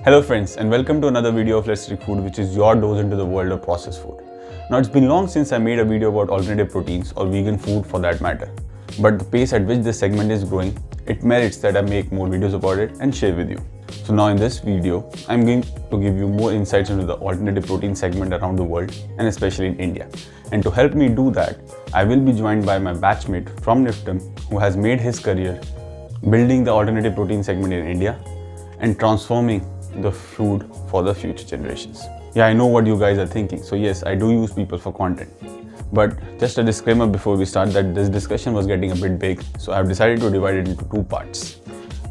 Hello friends and welcome to another video of Let's Trick Food, which is your dose into the world of processed food. Now it's been long since I made a video about alternative proteins or vegan food for that matter. But the pace at which this segment is growing, it merits that I make more videos about it and share with you. So now in this video, I'm going to give you more insights into the alternative protein segment around the world and especially in India. And to help me do that, I will be joined by my batchmate from NIFTM who has made his career building the alternative protein segment in India and transforming the food for the future generations. Yeah, I know what you guys are thinking. So yes, I do use people for content. But just a disclaimer before we start that this discussion was getting a bit big, so I've decided to divide it into two parts.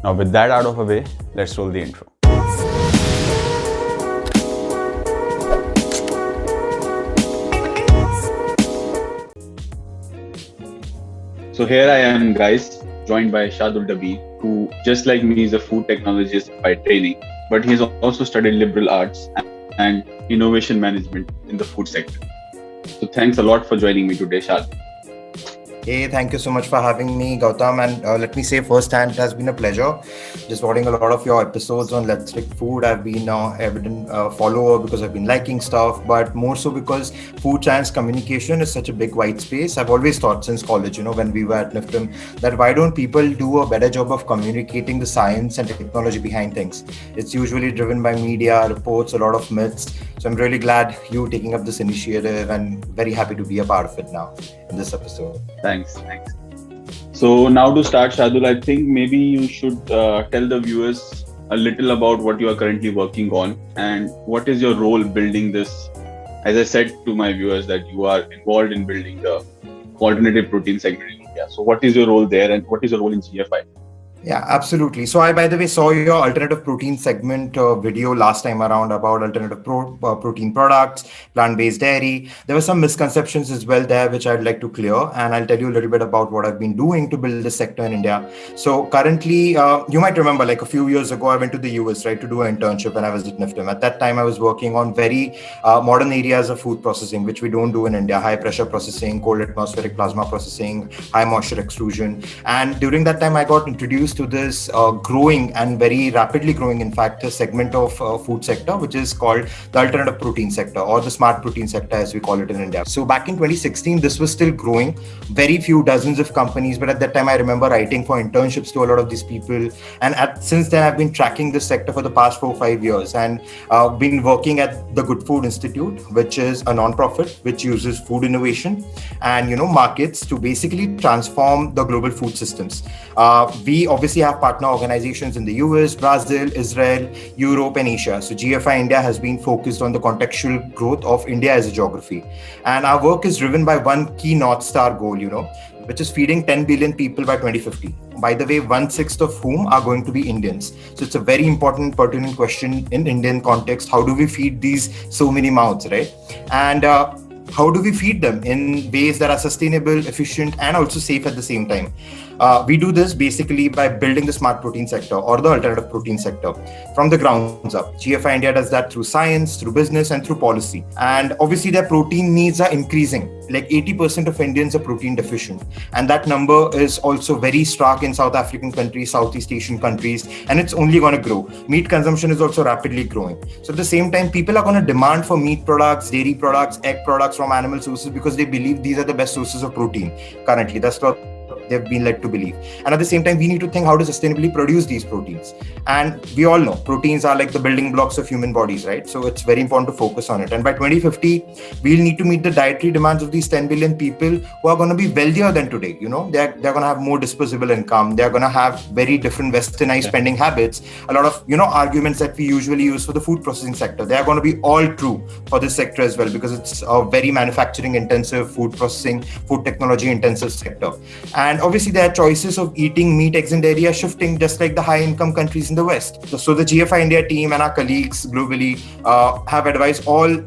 Now with that out of the way, let's roll the intro. So here I am, guys, joined by Shadul Dabir, who just like me is a food technologist by training, but he has also studied liberal arts and innovation management in the food sector. So thanks a lot for joining me today, Shadul. Hey, thank you so much for having me, Gautam. And let me say firsthand, it has been a pleasure just watching a lot of your episodes on Let's Trick Food. I've been an evident follower because I've been liking stuff, but more so because food science communication is such a big white space. I've always thought since college, when we were at NIFTM, that why don't people do a better job of communicating the science and technology behind things? It's usually driven by media, reports, a lot of myths. So I'm really glad you taking up this initiative and very happy to be a part of it now in this episode. Thanks. So now to start, Shadul, I think maybe you should tell the viewers a little about what you are currently working on and what is your role building this. As I said to my viewers that you are involved in building the alternative protein segment in India. So what is your role there and what is your role in GFI? Yeah, absolutely. So I, by the way, saw your alternative protein segment video last time around about alternative protein products, plant-based dairy. There were some misconceptions as well there, which I'd like to clear. And I'll tell you a little bit about what I've been doing to build this sector in India. So currently, you might remember like a few years ago, I went to the US, right, to do an internship when I was at NIFTM. At that time, I was working on very modern areas of food processing, which we don't do in India: high pressure processing, cold atmospheric plasma processing, high moisture extrusion. And during that time, I got introduced to this growing and very rapidly growing, in fact, a segment of food sector, which is called the alternative protein sector or the smart protein sector, as we call it in India. So back in 2016, this was still growing, very few dozens of companies. But at that time, I remember writing for internships to a lot of these people. And since then, I've been tracking this sector for the past 4 or 5 years and been working at the Good Food Institute, which is a non-profit which uses food innovation and markets to basically transform the global food systems. We obviously have partner organizations in the US, Brazil, Israel, Europe, and Asia. So GFI India has been focused on the contextual growth of India as a geography. And our work is driven by one key North Star goal, which is feeding 10 billion people by 2050. By the way, 1/6 of whom are going to be Indians. So it's a very important, pertinent question in Indian context. How do we feed these so many mouths, right? And how do we feed them in ways that are sustainable, efficient, and also safe at the same time? We do this basically by building the smart protein sector or the alternative protein sector from the grounds up. GFI India does that through science, through business, and through policy. And obviously their protein needs are increasing. Like 80% of Indians are protein deficient. And that number is also very stark in South African countries, Southeast Asian countries, and it's only going to grow. Meat consumption is also rapidly growing. So at the same time, people are going to demand for meat products, dairy products, egg products from animal sources because they believe these are the best sources of protein currently. That's what they've been led to believe. And at the same time, we need to think how to sustainably produce these proteins. And we all know proteins are like the building blocks of human bodies, right? So it's very important to focus on it. And by 2050, we'll need to meet the dietary demands of these 10 billion people who are going to be wealthier than today. They're going to have more disposable income. They're going to have very different westernized spending habits. A lot of, arguments that we usually use for the food processing sector, they are going to be all true for this sector as well, because it's a very manufacturing intensive, food processing, food technology intensive sector. And obviously there are choices of eating meat, eggs, and dairy are shifting just like the high income countries in the West. So the GFI India team and our colleagues globally have advised a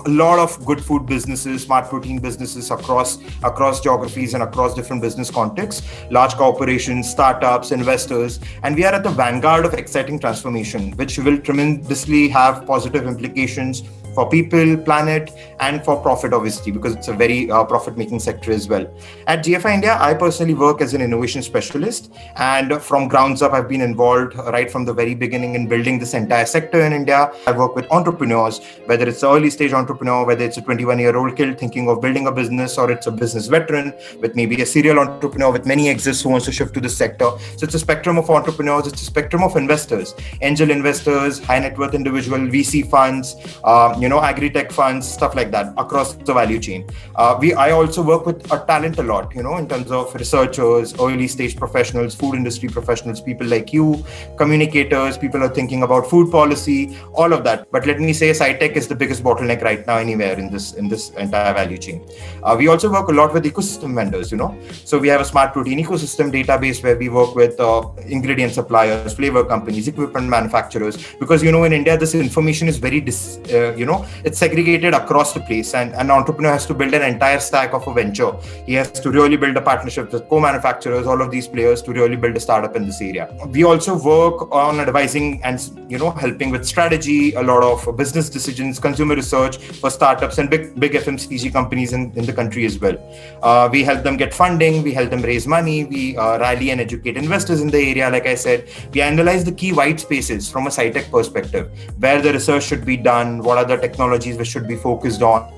lot of good food businesses, smart protein businesses across geographies and across different business contexts, large corporations, startups, investors. And we are at the vanguard of exciting transformation, which will tremendously have positive implications for people, planet, and for profit, obviously, because it's a very profit-making sector as well. At GFI India, I personally work as an innovation specialist, and from grounds up, I've been involved right from the very beginning in building this entire sector in India. I work with entrepreneurs, whether it's an early stage entrepreneur, whether it's a 21-year-old kid thinking of building a business, or it's a business veteran with maybe a serial entrepreneur with many exits who wants to shift to this sector. So it's a spectrum of entrepreneurs, it's a spectrum of investors, angel investors, high net worth individual, VC funds, agri-tech funds, stuff like that across the value chain. I also work with talent a lot, in terms of researchers, early stage professionals, food industry professionals, people like you, communicators, people are thinking about food policy, all of that. But let me say, SciTech is the biggest bottleneck right now anywhere in this entire value chain. We also work a lot with ecosystem vendors, So we have a smart protein ecosystem database where we work with ingredient suppliers, flavor companies, equipment manufacturers, because in India this information is very it's segregated across the place, and an entrepreneur has to build an entire stack of a venture. He has to really build a partnership with co-manufacturers, all of these players, to really build a startup in this area. We also work on advising and helping with strategy, a lot of business decisions, consumer research for startups and big FMCG companies in the country as well. We help them get funding, we help them raise money, we rally and educate investors in the area. Like I said, we analyze the key white spaces from a SciTech perspective, where the research should be done, what are the technologies we should be focused on,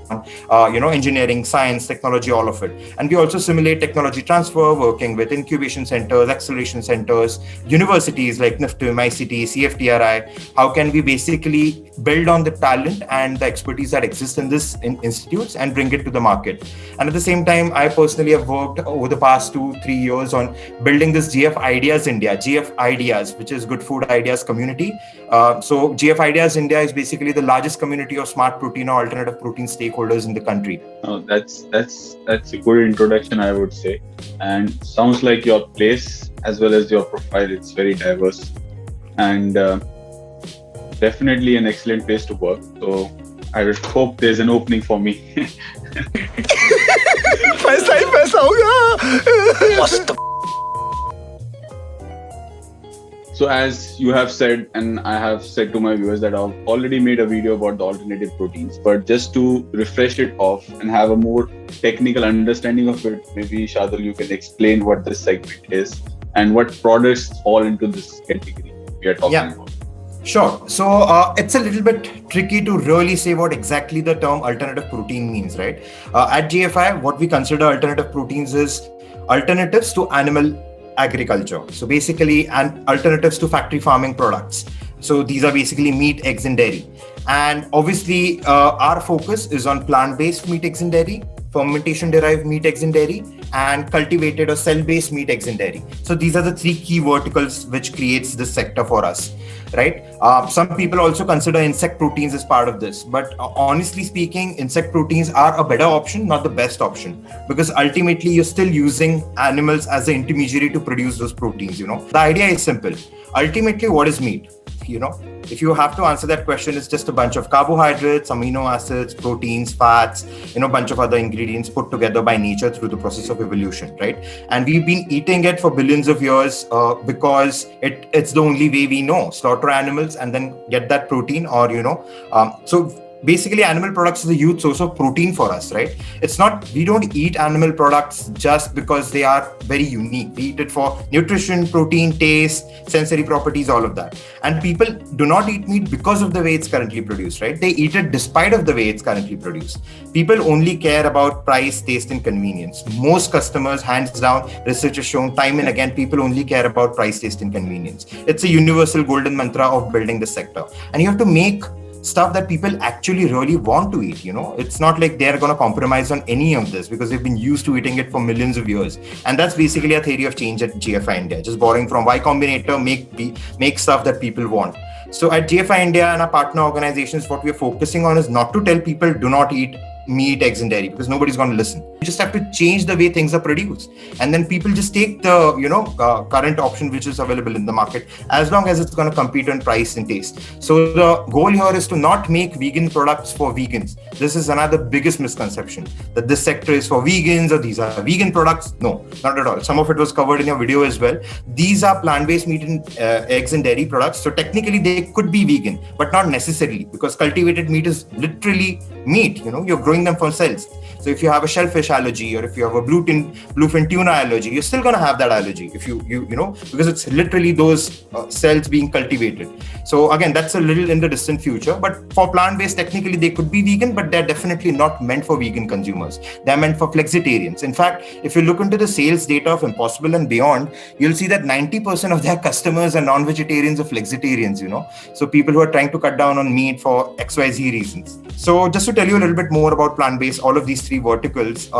engineering, science, technology, all of it. And we also simulate technology transfer, working with incubation centers, acceleration centers, universities like NIFTM, ICT, CFTRI. How can we basically build on the talent and the expertise that exists in these institutes and bring it to the market? And at the same time, I personally have worked over the past 2-3 years on building this GF Ideas India, GF Ideas, which is Good Food Ideas community. So GF Ideas India is basically the largest community of smart protein or alternative protein stakeholders in the country. Oh, that's a good introduction, I would say, and sounds like your place as well as your profile. It's very diverse and definitely an excellent place to work. So I would hope there's an opening for me. पैसा ही पैसा होगा. मस्त. So as you have said, and I have said to my viewers, that I've already made a video about the alternative proteins, but just to refresh it off and have a more technical understanding of it, maybe Shadul, you can explain what this segment is and what products fall into this category we are talking about. Sure. So it's a little bit tricky to really say what exactly the term alternative protein means, right? At GFI, what we consider alternative proteins is alternatives to animal agriculture. So basically, alternatives to factory farming products. So these are basically meat, eggs, and dairy. And obviously, our focus is on plant-based meat, eggs, and dairy, fermentation-derived meat, eggs, and dairy, and cultivated or cell-based meat, eggs, and dairy. So these are the three key verticals which creates this sector for us, right? Some people also consider insect proteins as part of this, but honestly speaking, insect proteins are a better option, not the best option, because ultimately you're still using animals as an intermediary to produce those proteins. The idea is simple. Ultimately, what is meat? If you have to answer that question, it's just a bunch of carbohydrates, amino acids, proteins, fats, bunch of other ingredients put together by nature through the process of evolution, right? And we've been eating it for billions of years because it's the only way we know. Slaughter animals and then get that protein, or so basically animal products is a huge source of protein for us, right? We don't eat animal products just because they are very unique. We eat it for nutrition, protein, taste, sensory properties, all of that. And people do not eat meat because of the way it's currently produced, right? They eat it despite of the way it's currently produced. People only care about price, taste, and convenience. Most customers, hands down, research has shown time and again, people only care about price, taste, and convenience. It's a universal golden mantra of building the sector. And you have to make stuff that people actually really want to eat. It's not like they're going to compromise on any of this because they've been used to eating it for millions of years. And that's basically a theory of change at GFI India, just borrowing from Y Combinator, make stuff that people want. So at GFI India and our partner organizations, what we're focusing on is not to tell people do not eat meat, eggs, and dairy, because nobody's going to listen. just have to change the way things are produced, and then people just take the current option which is available in the market, as long as it's going to compete on price and taste. So the goal here is to not make vegan products for vegans. This is another biggest misconception, that this sector is for vegans or these are vegan products. No, not at all. Some of it was covered in your video as well. These are plant-based meat and eggs and dairy products, so technically they could be vegan, but not necessarily, because cultivated meat is literally meat. You're growing them from cells. So if you have a shellfish allergy, or if you have a bluefin tuna allergy, you're still going to have that allergy if you because it's literally those cells being cultivated. So again, that's a little in the distant future. But for plant-based, technically they could be vegan, but they're definitely not meant for vegan consumers. They're meant for flexitarians. In fact, if you look into the sales data of Impossible and Beyond, you'll see that 90% of their customers are non-vegetarians or flexitarians. So people who are trying to cut down on meat for XYZ reasons. So just to tell you a little bit more about plant-based, all of these three verticals,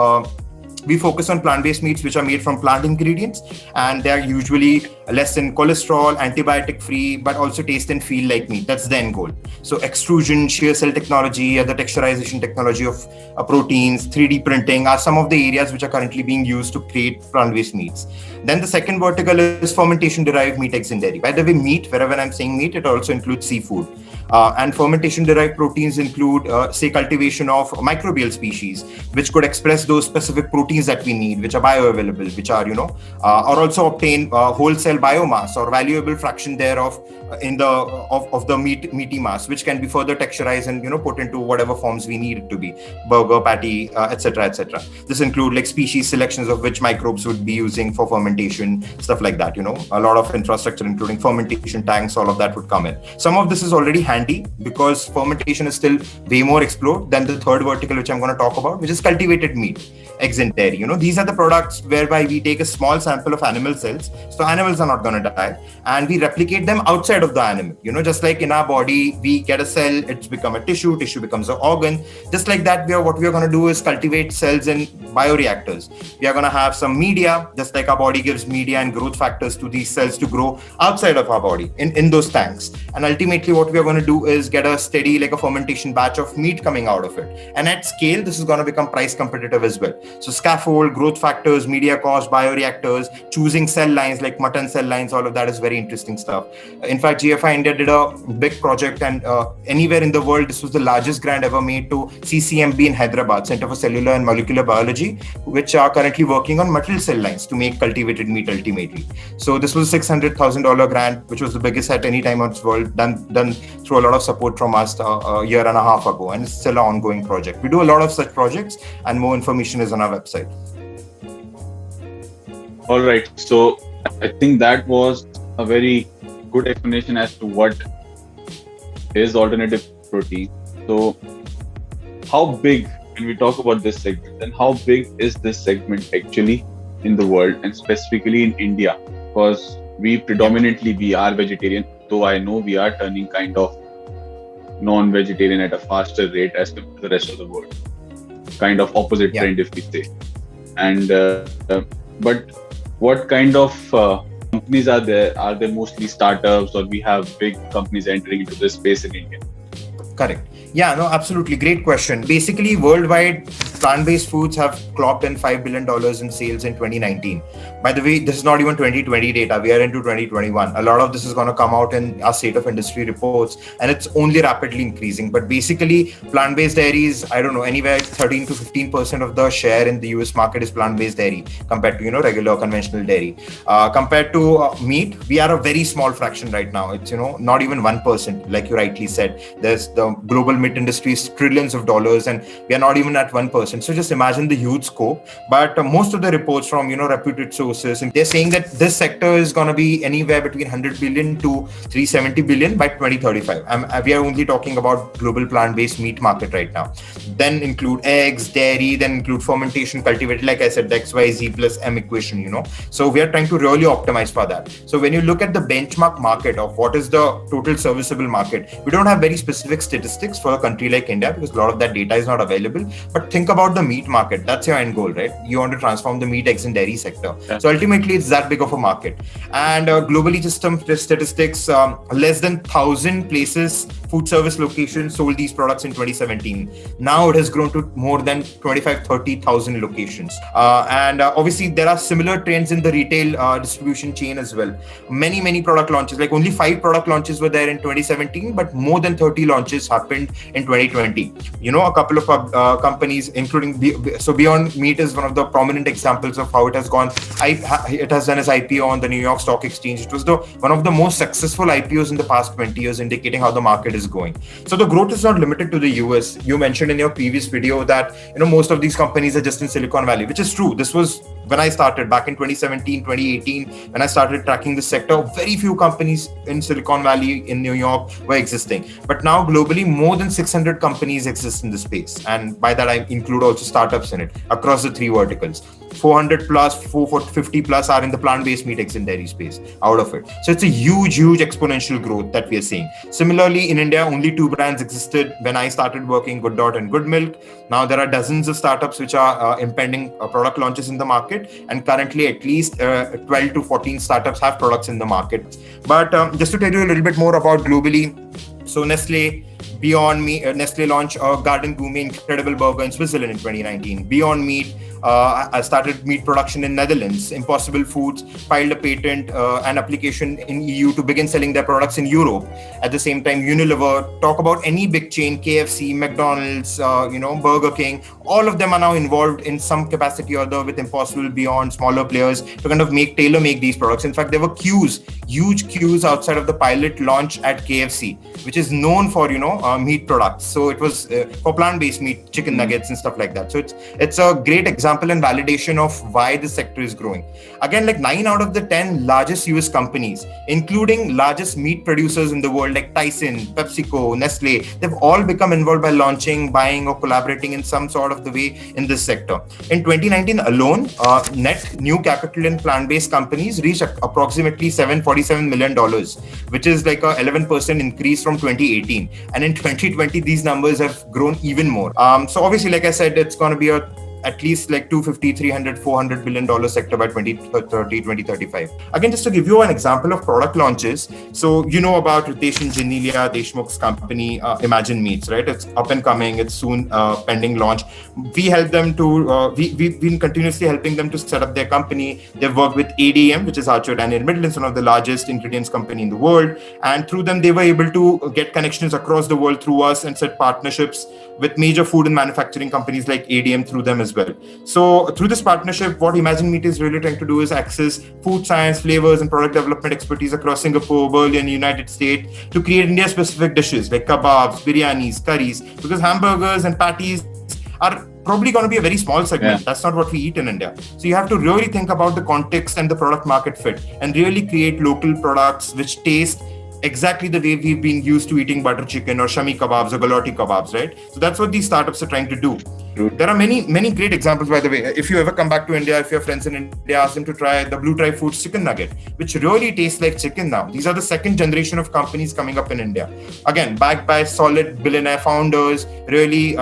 we focus on plant-based meats which are made from plant ingredients, and they're usually less in cholesterol, antibiotic free, but also taste and feel like meat. That's the end goal. So extrusion, shear cell technology, the texturization technology of proteins, 3D printing are some of the areas which are currently being used to create plant-based meats. Then the second vertical is fermentation derived meat, eggs and dairy. By the way, meat, wherever I'm saying meat, it also includes seafood. And fermentation derived proteins include, say, cultivation of microbial species, which could express those specific proteins that we need, which are bioavailable, which are, or also obtain whole cell biomass or valuable fraction thereof in the of the meaty mass, which can be further texturized and put into whatever forms we need it to be, burger, patty, etc., etc. This include like species selections of which microbes would be using for fermentation, stuff like that. A lot of infrastructure, including fermentation tanks, all of that would come in. Some of this is already handy because fermentation is still way more explored than the third vertical, which I'm going to talk about, which is cultivated meat, eggs and dairy. These are the products whereby we take a small sample of animal cells, so animals are not going to die, and we replicate them outside of the animal. Just like in our body, we get a cell, it's become a tissue becomes an organ. Just like that, what we are going to do is cultivate cells in bioreactors. We are going to have some media, just like our body gives media and growth factors to these cells to grow outside of our body in those tanks. And ultimately what we are going to do is get a steady, like a fermentation batch of meat coming out of it. And at scale, this is going to become price competitive as well. So scaffold, growth factors, media cost, bioreactors, choosing cell lines like mutton cell lines, all of that is very interesting stuff. In fact, GFI India did a big project, and anywhere in the world, this was the largest grant ever made to CCMB in Hyderabad, Center for Cellular and Molecular Biology, which are currently working on metal cell lines to make cultivated meat ultimately. So this was a $600,000 grant, which was the biggest at any time in the world, done through a lot of support from us a year and a half ago, and it's still an ongoing project. We do a lot of such projects, and more information is on our website. All right, so I think that was a very good explanation as to what is alternative protein. So how big, when we talk about this segment, then how big is this segment actually in the world, and specifically in India? Because we are vegetarian, though I know we are turning kind of non-vegetarian at a faster rate as compared to the rest of the world. Kind of opposite trend, if we say. And but what kind of companies are there? Are there mostly startups, or we have big companies entering into this space in India? Correct. Yeah, no, absolutely. Great question. Basically, worldwide, plant-based foods have clocked in $5 billion in sales in 2019. By the way, this is not even 2020 data. We are into 2021. A lot of this is going to come out in our state of industry reports, and it's only rapidly increasing. But basically, plant-based dairies, I don't know, anywhere 13 to 15% of the share in the US market is plant-based dairy compared to, regular conventional dairy. Compared to meat, we are a very small fraction right now. It's, not even 1%, like you rightly said. There's the global meat industry is trillions of dollars, and we are not even at 1%. So just imagine the huge scope. But most of the reports from reputed sources, and they're saying that this sector is going to be anywhere between 100 billion to 370 billion by 2035. We are only talking about global plant-based meat market right now. Then include eggs, dairy, then include fermentation, cultivated, like I said, the XYZ plus M equation. So we are trying to really optimize for that. So when you look at the benchmark market of what is the total serviceable market, we don't have very specific statistics for a country like India because a lot of that data is not available. But think about the meat market. That's your end goal, right? You want to transform the meat, eggs, and dairy sector. Yeah. So ultimately, it's that big of a market. And globally, just some statistics: less than 1,000 places, food service locations sold these products in 2017. Now it has grown to more than 25-30,000 locations. And obviously, there are similar trends in the retail distribution chain as well. Many product launches, like only 5 product launches were there in 2017, but more than 30 launches happened in 2020. A couple of companies, including Beyond Meat is one of the prominent examples of how it has gone. It has done its IPO on the New York Stock Exchange. It was one of the most successful IPOs in the past 20 years, indicating how the market is going. So the growth is not limited to the US. You mentioned in your previous video that most of these companies are just in Silicon Valley, which is true. This was when I started back in 2017, 2018, when I started tracking the sector. Very few companies in Silicon Valley, in New York, were existing. But now globally, more than 600 companies exist in the space. And by that, I include also startups in it across the 3 verticals. 400 plus, 450 plus are in the plant-based meat, eggs, and dairy space out of it. So it's a huge exponential growth that we are seeing. Similarly, in India, only 2 brands existed when I started working, Good Dot and Good Milk. Now there are dozens of startups which are impending product launches in the market. And currently, at least 12 to 14 startups have products in the market. But just to tell you a little bit more about globally, so Beyond Meat, Nestle launched a Garden Gourmet Incredible Burger in Switzerland in 2019. Beyond Meat started meat production in Netherlands. Impossible Foods filed a patent and application in EU to begin selling their products in Europe. At the same time, Unilever, talk about any big chain, KFC, McDonald's, Burger King, all of them are now involved in some capacity or other with Impossible, Beyond, smaller players to kind of tailor make these products. In fact, there were huge queues outside of the pilot launch at KFC, which is known for, meat products. So it was for plant-based meat, chicken nuggets and stuff like that. So it's a great example and validation of why the sector is growing. Again, like 9 out of the 10 largest US companies, including largest meat producers in the world like Tyson, PepsiCo, Nestle, they've all become involved by launching, buying, or collaborating in some sort of the way in this sector. In 2019 alone, net new capital in plant-based companies reached approximately $747 million, which is like a 11% increase from 2018. And in 2020, these numbers have grown even more. So obviously, like I said, it's going to be at least like 250, 300, $400 billion sector by 2030, 2035. Again, just to give you an example of product launches. So you know about Ritesh and Genelia Deshmukh's company, Imagine Meats, right? It's up and coming. It's soon pending launch. We help them to, we've been continuously helping them to set up their company. They've worked with ADM, which is Archer Daniel Midland, one of the largest ingredients company in the world. And through them, they were able to get connections across the world through us and set partnerships with major food and manufacturing companies like ADM through them as well. So through this partnership, what Imagine Meat is really trying to do is access food science, flavors, and product development expertise across Singapore, Berlin, United States to create India-specific dishes like kebabs, biryanis, curries, because hamburgers and patties are probably going to be a very small segment. That's not what we eat in India. So you have to really think about the context and the product market fit and really create local products which taste exactly the way we've been used to eating butter chicken or shami kebabs or galati kebabs, right? So that's what these startups are trying to do. There are many great examples, by the way. If you ever come back to India, if your friends in India, ask them to try the Blue Tribe Foods chicken nugget, which really tastes like chicken now. These are the second generation of companies coming up in India. Again, backed by solid billionaire founders, really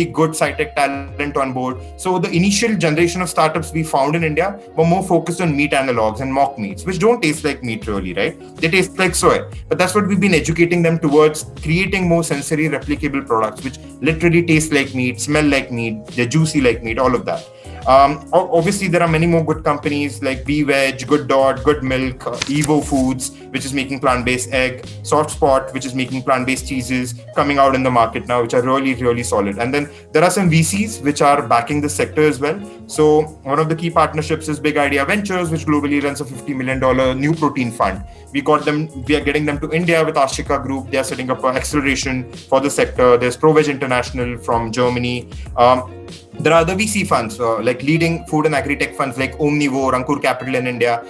good sci-tech talent on board. So the initial generation of startups we found in India were more focused on meat analogs and mock meats, which don't taste like meat really, right? They taste like soy. But that's what we've been educating them towards, creating more sensory replicable products, which literally taste like meat, smell like meat, they're juicy like meat, all of that. Obviously, there are many more good companies like B-Veg, Good Dot, Good Milk, Evo Foods, which is making plant-based egg, Soft Spot, which is making plant-based cheeses coming out in the market now, which are really solid. And then there are some VCs which are backing the sector as well. So one of the key partnerships is Big Idea Ventures, which globally runs a $50 million new protein fund. We are getting them to India with Ashika Group. They are setting up an acceleration for the sector. There's ProVeg International from Germany. There are other VC funds, like leading food and agri-tech funds like Omnivore, Ankur Capital in India.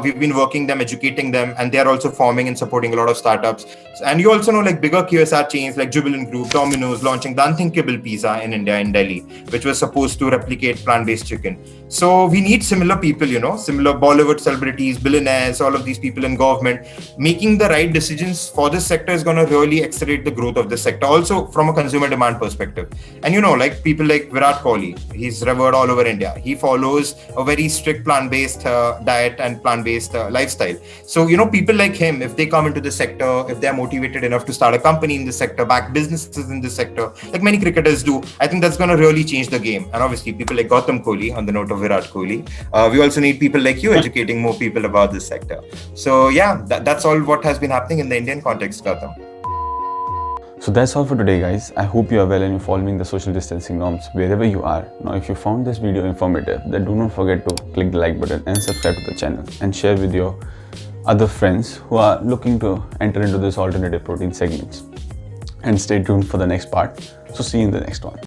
We've been working them, educating them, and they're also forming and supporting a lot of startups. And you also know like bigger QSR chains like Jubilant Group, Domino's launching the unthinkable pizza in India, in Delhi, which was supposed to replicate plant-based chicken. So we need similar people, similar Bollywood celebrities, billionaires, all of these people in government. Making the right decisions for this sector is going to really accelerate the growth of this sector, also from a consumer demand perspective. And like people like Virat Kohli, Kohli. He's revered all over India. He follows a very strict plant-based diet and plant-based lifestyle. So, people like him, if they come into the sector, if they're motivated enough to start a company in this sector, back businesses in this sector, like many cricketers do, I think that's going to really change the game. And obviously, people like Gautam Kohli, on the note of Virat Kohli, we also need people like you educating more people about this sector. So yeah, that's all what has been happening in the Indian context, Gautam. So that's all for today, guys. I hope you are well and you're following the social distancing norms wherever you are. Now, if you found this video informative, then do not forget to click the like button and subscribe to the channel and share with your other friends who are looking to enter into this alternative protein segments. And stay tuned for the next part. So see you in the next one.